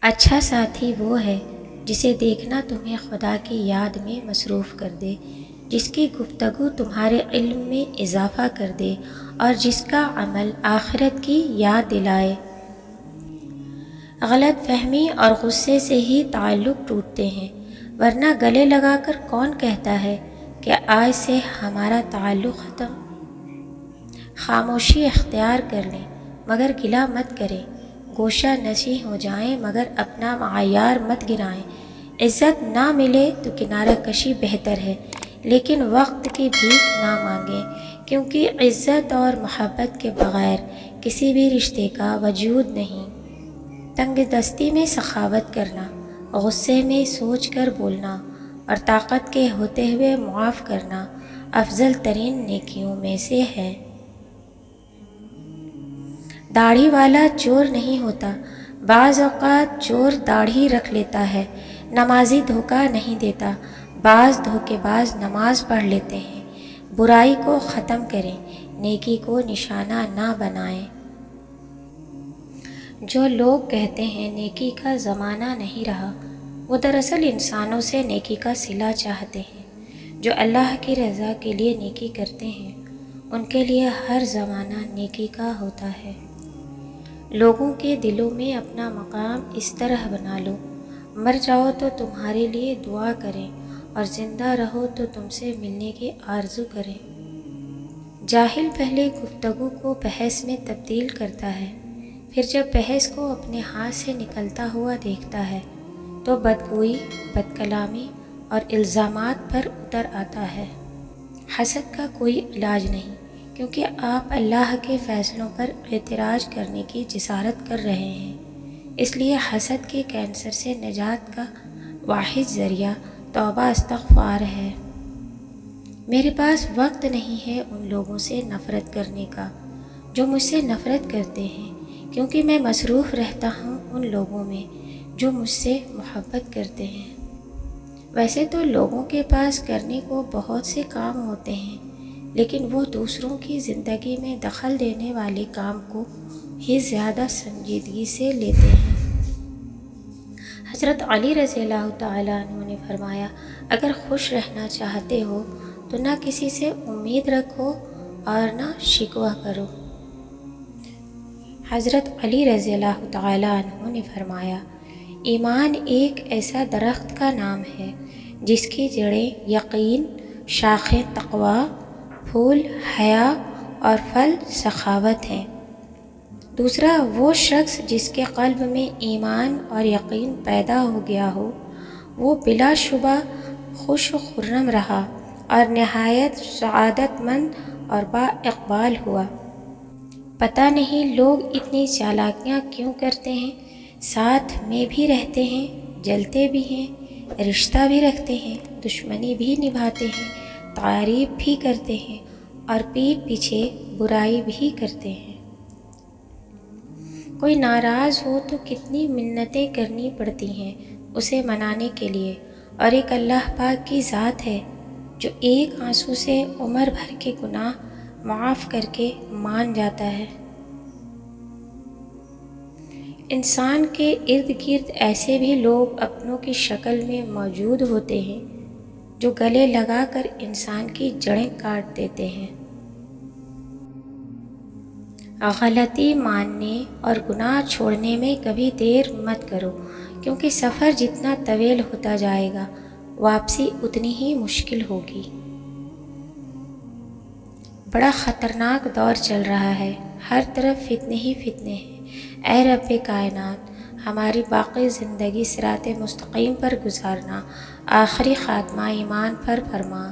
اچھا ساتھی وہ ہے جسے دیکھنا تمہیں خدا کی یاد میں مصروف کر دے، جس کی گفتگو تمہارے علم میں اضافہ کر دے اور جس کا عمل آخرت کی یاد دلائے۔ غلط فہمی اور غصے سے ہی تعلق ٹوٹتے ہیں، ورنہ گلے لگا کر کون کہتا ہے کہ آج سے ہمارا تعلق ختم۔ خاموشی اختیار کر لیں مگر گلہ مت کریں، گوشہ نشیں ہو جائیں مگر اپنا معیار مت گرائیں۔ عزت نہ ملے تو کنارہ کشی بہتر ہے، لیکن وقت کی بھیک نہ مانگیں، کیونکہ عزت اور محبت کے بغیر کسی بھی رشتے کا وجود نہیں۔ تنگ دستی میں سخاوت کرنا، غصے میں سوچ کر بولنا اور طاقت کے ہوتے ہوئے معاف کرنا افضل ترین نیکیوں میں سے ہے۔ داڑھی والا چور نہیں ہوتا، بعض اوقات چور داڑھی رکھ لیتا ہے۔ نمازی دھوکہ نہیں دیتا، بعض دھوکے باز نماز پڑھ لیتے ہیں۔ برائی کو ختم کریں، نیکی کو نشانہ نہ بنائیں۔ جو لوگ کہتے ہیں نیکی کا زمانہ نہیں رہا، وہ دراصل انسانوں سے نیکی کا صلہ چاہتے ہیں۔ جو اللہ کی رضا کے لیے نیکی کرتے ہیں، ان کے لیے ہر زمانہ نیکی کا ہوتا ہے۔ لوگوں کے دلوں میں اپنا مقام اس طرح بنا لو، مر جاؤ تو تمہارے لیے دعا کریں اور زندہ رہو تو تم سے ملنے کی آرزو کریں۔ جاہل پہلے گفتگو کو بحث میں تبدیل کرتا ہے، پھر جب بحث کو اپنے ہاتھ سے نکلتا ہوا دیکھتا ہے تو بدگوئی، بد کلامی اور الزامات پر اتر آتا ہے۔ حسد کا کوئی علاج نہیں، کیونکہ آپ اللہ کے فیصلوں پر اعتراض کرنے کی جسارت کر رہے ہیں۔ اس لیے حسد کے کینسر سے نجات کا واحد ذریعہ توبہ استغفار ہے۔ میرے پاس وقت نہیں ہے ان لوگوں سے نفرت کرنے کا جو مجھ سے نفرت کرتے ہیں، کیونکہ میں مصروف رہتا ہوں ان لوگوں میں جو مجھ سے محبت کرتے ہیں۔ ویسے تو لوگوں کے پاس کرنے کو بہت سے کام ہوتے ہیں، لیکن وہ دوسروں کی زندگی میں دخل دینے والے کام کو ہی زیادہ سنجیدگی سے لیتے ہیں۔ حضرت علی رضی اللہ تعالیٰ عنہ نے فرمایا، اگر خوش رہنا چاہتے ہو تو نہ کسی سے امید رکھو اور نہ شکوہ کرو۔ حضرت علی رضی اللہ تعالیٰ عنہ نے فرمایا، ایمان ایک ایسا درخت کا نام ہے جس کی جڑیں یقین، شاخیں تقویٰ، پھول حیا اور پھل سخاوت ہیں۔ دوسرا وہ شخص جس کے قلب میں ایمان اور یقین پیدا ہو گیا ہو، وہ بلا شبہ خوش و خرم رہا اور نہایت سعادت مند اور با اقبال ہوا۔ پتہ نہیں لوگ اتنی چالاکیاں کیوں کرتے ہیں، ساتھ میں بھی رہتے ہیں، جلتے بھی ہیں، رشتہ بھی رکھتے ہیں، دشمنی بھی نبھاتے ہیں، تعریف بھی کرتے ہیں اور پیٹھ پیچھے برائی بھی کرتے ہیں۔ کوئی ناراض ہو تو کتنی منتیں کرنی پڑتی ہیں اسے منانے کے لیے، اور ایک اللہ پاک کی ذات ہے جو ایک آنسو سے عمر بھر کے گناہ معاف کر کے مان جاتا ہے۔ انسان کے ارد گرد ایسے بھی لوگ اپنوں کی شکل میں موجود ہوتے ہیں جو گلے لگا کر انسان کی جڑیں کاٹ دیتے ہیں۔ غلطی ماننے اور گناہ چھوڑنے میں کبھی دیر مت کرو، کیونکہ سفر جتنا طویل ہوتا جائے گا واپسی اتنی ہی مشکل ہوگی۔ بڑا خطرناک دور چل رہا ہے، ہر طرف فتنے ہی فتنے ہیں۔ اے رب کائنات، ہماری باقی زندگی صراط مستقیم پر گزارنا، آخری خاتمہ ایمان پر فرما۔